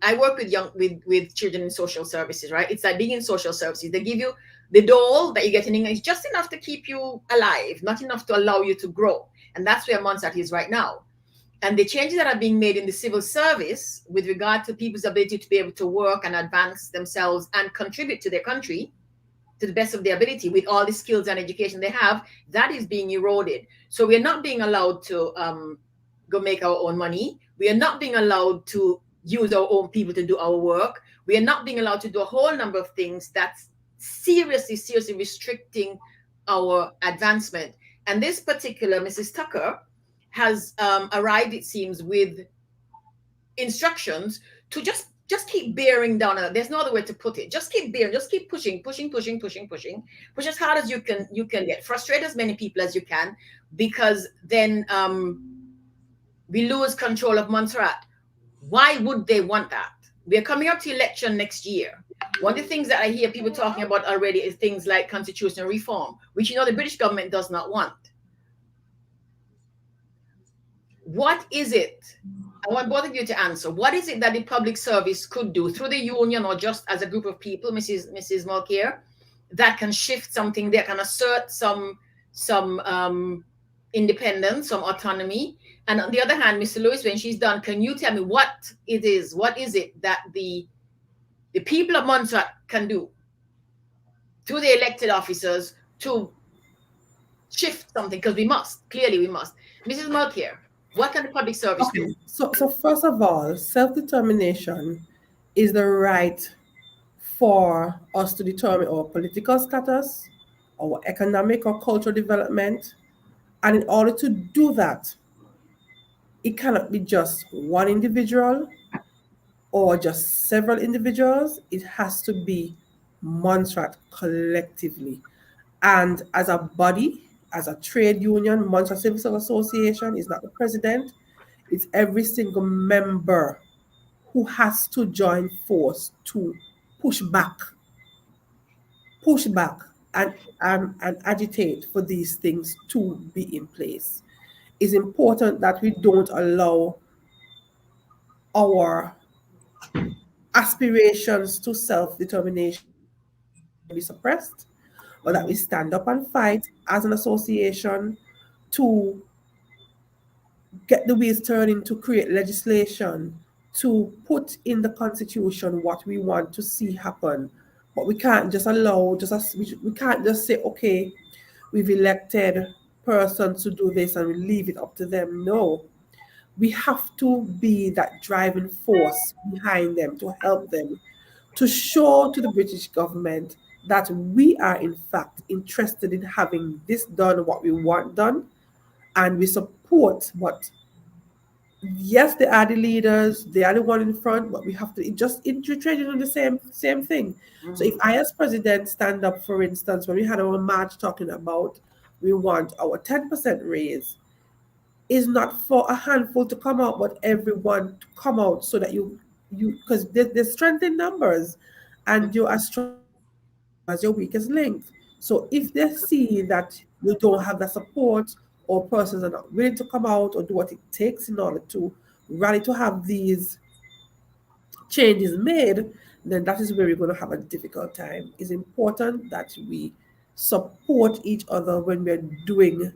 I work with children in social services, right? It's like being in social services. They give you the dole that you get in England is just enough to keep you alive, not enough to allow you to grow. And that's where Montserrat is right now. And the changes that are being made in the civil service with regard to people's ability to be able to work and advance themselves and contribute to their country to the best of their ability with all the skills and education they have, that is being eroded. So we're not being allowed to go make our own money. We are not being allowed to use our own people to do our work. We are not being allowed to do a whole number of things that's seriously restricting our advancement. And this particular Mrs. Tucker has arrived, it seems, with instructions to just keep bearing down. There's no other way to put it. Just keep bearing, just keep pushing. Push as hard as you can get. Frustrate as many people as you can, because then we lose control of Montserrat. Why would they want that? We are coming up to election next year. One of the things that I hear people talking about already is things like constitutional reform, which the British government does not want. What is it? I want both of you to answer. What is it that the public service could do through the union or just as a group of people, Mrs. Mulcair, that can shift something, that can assert some independence, some autonomy? And on the other hand, Mr. Lewis, when she's done, can you tell me what it is? What is it that the people of Montserrat can do to the elected officers to shift something? Because we must. Clearly, we must. Mrs. Mulcair, what can the public service do? So first of all, self-determination is the right for us to determine our political status, our economic or cultural development. And in order to do that, it cannot be just one individual or just several individuals. It has to be Montserrat collectively. And as a body, as a trade union, Montserrat Civil Service Association is not the president. It's every single member who has to join force to push back and agitate for these things to be in place. It's important that we don't allow our aspirations to self-determination be suppressed, but that we stand up and fight as an association to get the wheels turning, to create legislation, to put in the constitution what we want to see happen. But we can't just allow, we can't just say, okay, we've elected persons to do this and we leave it up to them. No, we have to be that driving force behind them to help them, to show to the British government that we are in fact interested in having this done, what we want done, and we support what, yes, they are the leaders, they are the one in front, but we have to just trade on the same thing. So if I as president stand up, for instance, when we had our march talking about we want our 10% raise, is not for a handful to come out, but everyone to come out, so that you because there's strength in numbers, and you're as strong as your weakest link. So if they see that you don't have the support, or persons are not willing to come out or do what it takes in order to rally to have these changes made, then that is where we're going to have a difficult time. It's important that we support each other when we're doing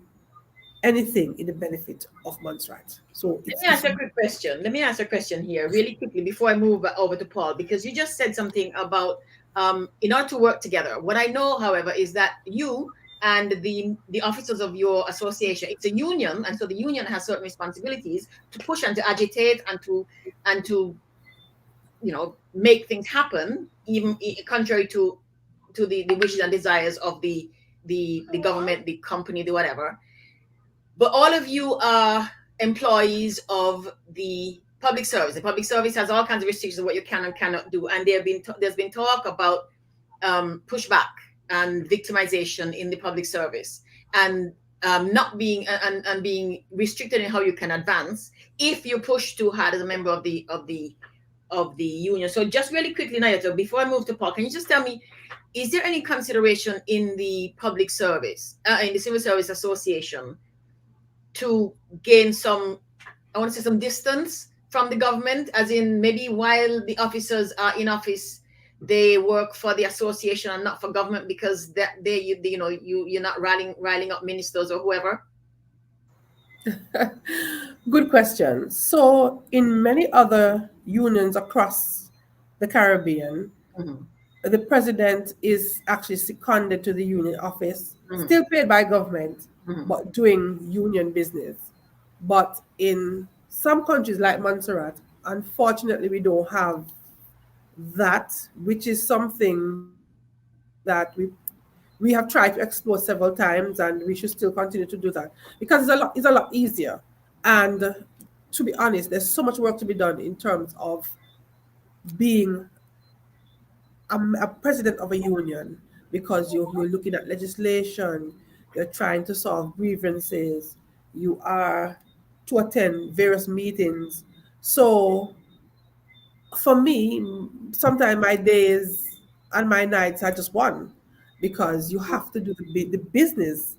anything in the benefit of Montserrat. So Let it's, me ask a quick question. Let me ask a question here, really quickly, before I move over to Paul, because you just said something about in order to work together. What I know, however, is that you and the officers of your association, it's a union, and so the union has certain responsibilities to push and to agitate and to make things happen, even contrary to the wishes and desires of the government, the company, the whatever. But all of you are employees of the public service. The public service has all kinds of restrictions of what you can and cannot do, and there's been talk about pushback and victimization in the public service, and not being and being restricted in how you can advance if you push too hard as a member of the union. So just really quickly, Nayoto, before I move to Paul, can you just tell me, is there any consideration in the public service, in the Civil Service Association, to gain some, I want to say, some distance from the government, as in maybe while the officers are in office, they work for the association and not for government, because you're not riling up ministers or whoever? good question. So in many other unions across the Caribbean, the president is actually seconded to the union office, still paid by government, but doing union business. But in some countries like Montserrat, unfortunately, we don't have that, which is something that we have tried to explore several times, and we should still continue to do that, because it's a lot easier. And to be honest, there's so much work to be done in terms of being a president of a union, because you're looking at legislation, you're trying to solve grievances, you are to attend various meetings. So for me, sometimes my days and my nights are just one, because you have to do the business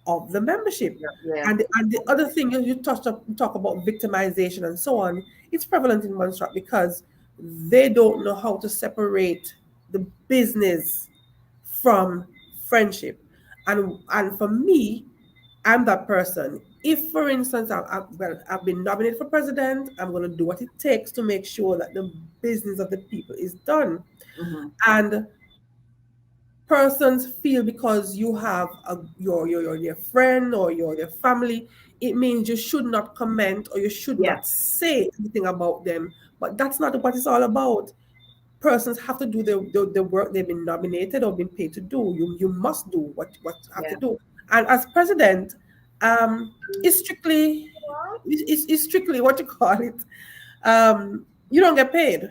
of the membership. Yeah. And the other thing you talk about victimization and so on, it's prevalent in Montserrat, because they don't know how to separate the business from friendship. And for me, I'm that person. If, for instance, I've been nominated for president, I'm going to do what it takes to make sure that the business of the people is done. And persons feel because you have your their friend or your their family, it means you should not comment or you should not say anything about them. But that's not what it's all about. Persons have to do the work they've been nominated or been paid to do. You must do what you have to do. And as president, it's strictly what you call it. You don't get paid,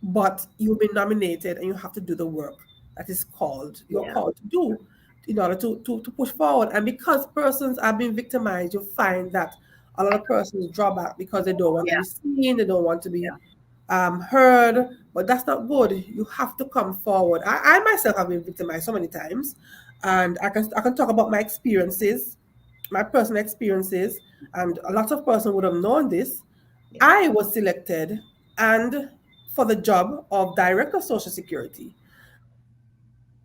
but you've been nominated and you have to do the work that is you're called to do in order to push forward. And because persons are being victimized, you find that a lot of persons draw back because they don't want to be seen, they don't want to be heard. But that's not good. You have to come forward. I myself have been victimized so many times, and I can talk about my experiences, my personal experiences, and a lot of persons would have known this. I was selected and for the job of Director of Social Security,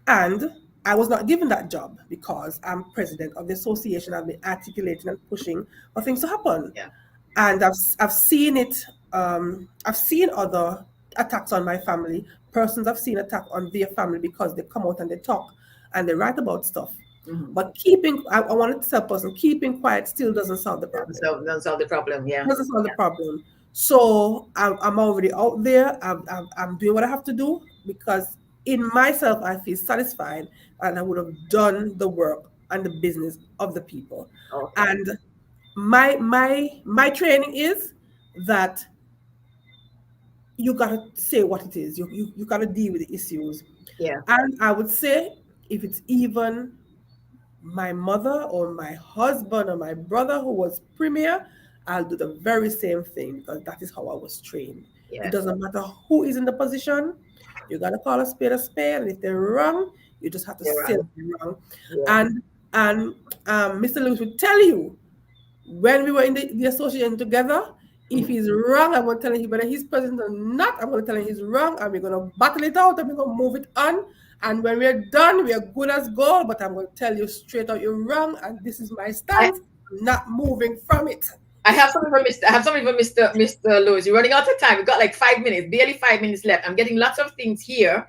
and I was not given that job because I'm president of the association. I've been articulating and pushing for things to happen. And I've seen it. I've seen other attacks on my family. Persons have seen attack on their family because they come out and they talk and they write about stuff. But I wanted to tell a person, keeping quiet still doesn't solve the problem. Doesn't solve the problem, Doesn't solve the problem. So I'm already out there. I'm doing what I have to do, because in myself, I feel satisfied and I would have done the work and the business of the people. Okay. And my training is that you gotta say what it is. You gotta deal with the issues. Yeah. And I would say if it's even my mother or my husband or my brother who was premier, I'll do the very same thing because that is how I was trained. It Yes. doesn't matter who is in the position, you gotta call a spade, and if they're wrong, you just have to You're say right. they're wrong. Yeah. And Mr. Lewis would tell you when we were in the association together, if Mhm. he's wrong, I'm going to tell him whether he's president or not. I'm going to tell him he's wrong, and we're going to battle it out, and we're going to move it on. And when we're done, we are good as gold. But I'm going to tell you straight out, you're wrong, and this is my I, stance. I'm not moving from it. I have something for Mr. Lewis. You're running out of time. We've got like 5 minutes, barely 5 minutes left. I'm getting lots of things here.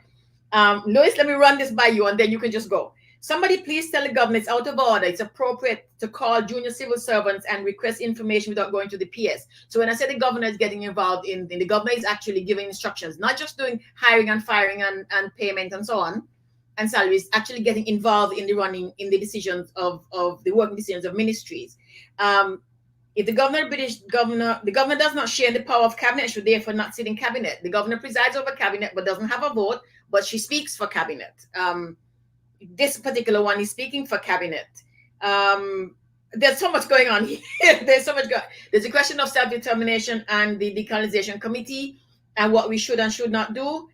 Lewis, let me run this by you, and then you can just go. Somebody please tell the government it's out of order. It's appropriate to call junior civil servants and request information without going to the PS. So when I say the governor is getting involved in the governor is actually giving instructions, not just doing hiring and firing and payment and so on, and salaries, actually getting involved in the running, in the decisions of the working decisions of ministries. If the governor does not share the power of cabinet, should therefore not sit in cabinet. The governor presides over cabinet but doesn't have a vote, but she speaks for cabinet. This particular one is speaking for cabinet. There's so much going on here. There's a question of self-determination and the decolonization committee and what we should and should not do.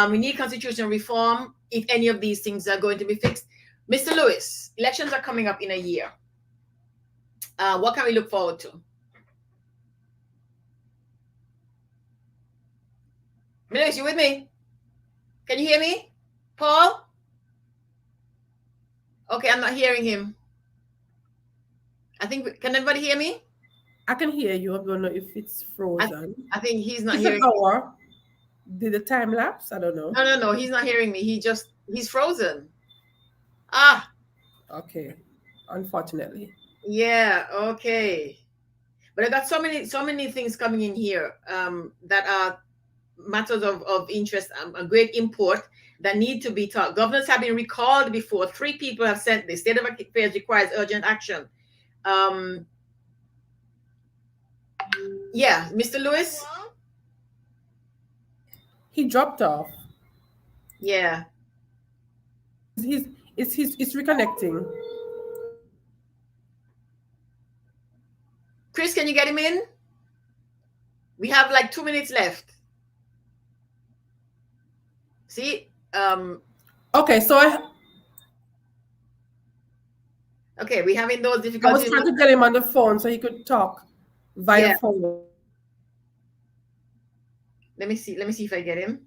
We need constitutional reform if any of these things are going to be fixed. Mr. Lewis, elections are coming up in a year. What can we look forward to? Lewis, you with me? Can you hear me? Paul? Okay, I'm not hearing him. Can everybody hear me? I can hear you. I don't know if it's frozen. I think he's not It's hearing an hour. Did the time lapse? I don't know. No, he's not hearing me. He's frozen. Okay. Unfortunately. Yeah, okay. But I got so many things coming in here that are matters of interest and great import that need to be taught. Governors have been recalled before. 3 people have sent this. State of affairs requires urgent action. Yeah, Mr. Lewis? He dropped off. Yeah. It's reconnecting. Chris, can you get him in? We have like 2 minutes left. See? Okay, so okay, we're having those I was difficulties. trying to get him on the phone so he could talk via phone. Let me see if I get him.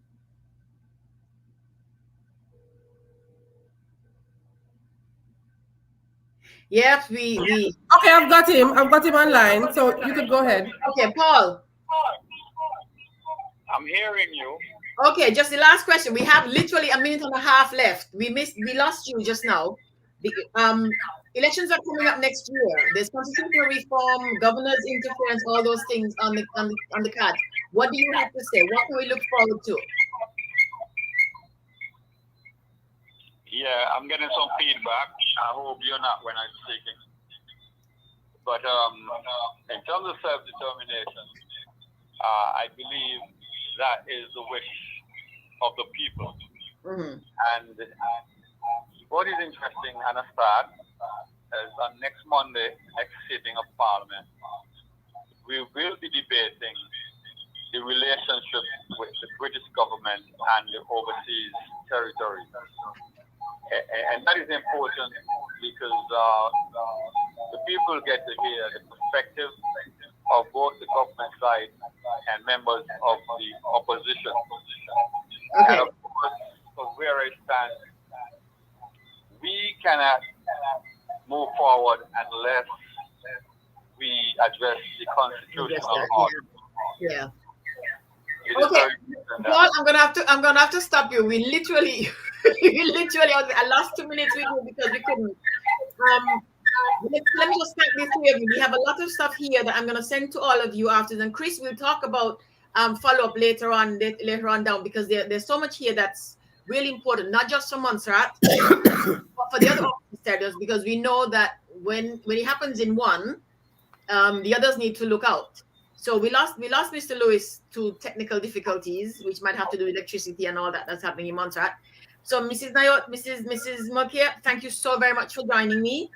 Yep, we Okay, I've got him online, so you could go ahead. Okay, Paul. I'm hearing you. Okay, just the last question. We have literally a minute and a half left. We lost you just now. The elections are coming up next year. There's constitutional reform, governor's interference, all those things on the card. What do you have to say? What can we look forward to? Yeah, I'm getting some feedback. I hope you're not when I'm speaking. But in terms of self-determination, I believe that is the wish of the people. Mm-hmm. And what is interesting and a start is on next Monday, next sitting of Parliament, we will be debating the relationship with the British government and the overseas territories. And that is important because the people get to hear the perspective of both the government side and members of the opposition. Okay. And of course, from where I stand, we cannot move forward unless we address the constitutional order. Yeah. Okay. Paul, I'm gonna have to stop you. We literally I lost 2 minutes with you because we couldn't. Let me just thank these 3 of you. We have a lot of stuff here that I'm gonna send to all of you after. And Chris will talk about follow up later on down because there's so much here that's really important, not just for Montserrat, but for the other office territories, because we know that when it happens in one, the others need to look out. So we lost Mr. Lewis to technical difficulties, which might have to do with electricity and all that's happening in Montserrat. So Mrs. Nayot, Mrs. Mokia, thank you so very much for joining me.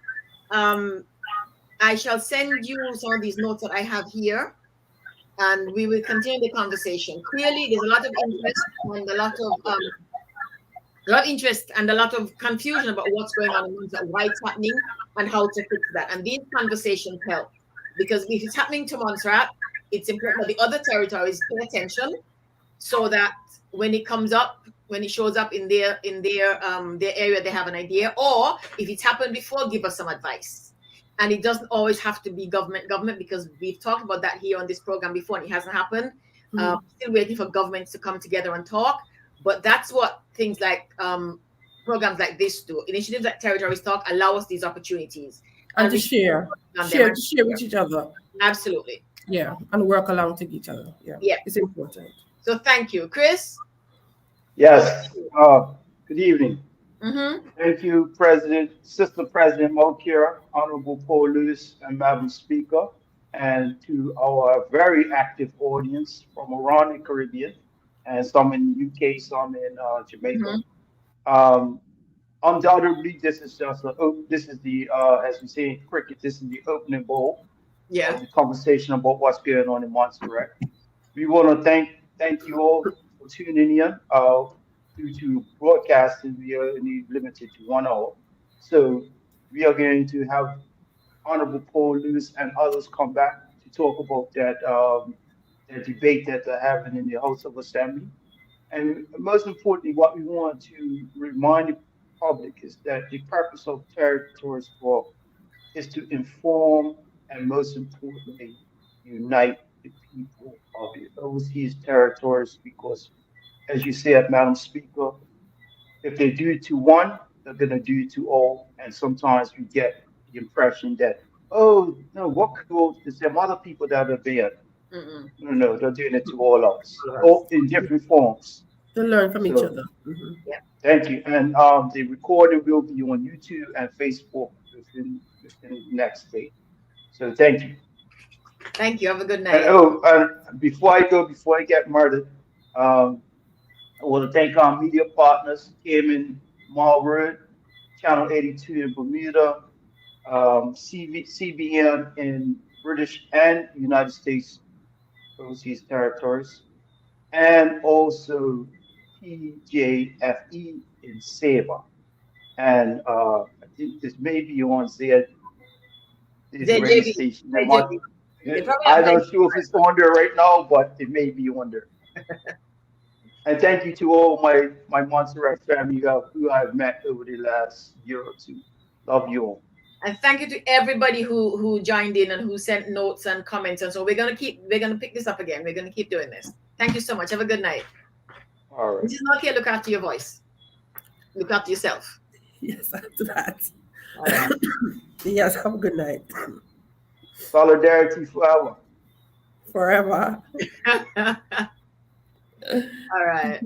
I shall send you some of these notes that I have here, and we will continue the conversation. Clearly, there's a lot of interest and a lot of confusion about what's going on in Montserrat, why it's happening, and how to fix that. And these conversations help, because if it's happening to Montserrat, it's important that the other territories pay attention, so that when it comes up, when it shows up in their area, they have an idea. Or if it's happened before, give us some advice. And it doesn't always have to be government, because we've talked about that here on this program before, and it hasn't happened. Still waiting for governments to come together and talk. But that's what things like programs like this do. Initiatives like Territories Talk allow us these opportunities. And to share with each other. Absolutely. Yeah, and work along to each other. Yeah, it's important. So thank you, Chris. Yes. Good evening. Mm-hmm. Thank you, Sister President Mokira, Honorable Paul Lewis, and Madam Speaker, and to our very active audience from around the Caribbean, and some in the UK, some in Jamaica. Mm-hmm. Undoubtedly, this is the as we say in cricket, this is the opening bowl. Yeah. Of the conversation about what's going on in Montserrat. We want to thank you all for tuning in. Due to broadcasting, we are only limited to 1 hour. So we are going to have Honorable Paul Lewis and others come back to talk about that debate that they're having in the House of Assembly. And most importantly, what we want to remind the public is that the purpose of Territories Talk is to inform and, most importantly, unite the people of the overseas territories, because, as you said, Madam Speaker, if they do it to one, they're going to do it to all. And sometimes we get the impression that, oh, no, what could there's some other people that are there. No, they're doing it to all of us, all in different forms. To learn from each other. Mm-hmm. Yeah. Thank you. And the recording will be on YouTube and Facebook within the next day. So thank you. Thank you. Have a good night. And before I get murdered, I want to thank our media partners, Cayman, Marl, Channel 82 in Bermuda, CBN in British and United States overseas territories, and also PJFE in Saba. And I think this may be on ZJB. Station. I'm not sure if it's on there right now, but it may be on there. And thank you to all my Montserrat family who I've met over the last year or two. Love you all. And thank you to everybody who joined in and who sent notes and comments. And so we're gonna pick this up again. We're gonna keep doing this. Thank you so much. Have a good night. All right. Mrs. Nokia, look after your voice. Look after yourself. Yes, after that. All right. Yes, have a good night. Solidarity forever. Forever. All right.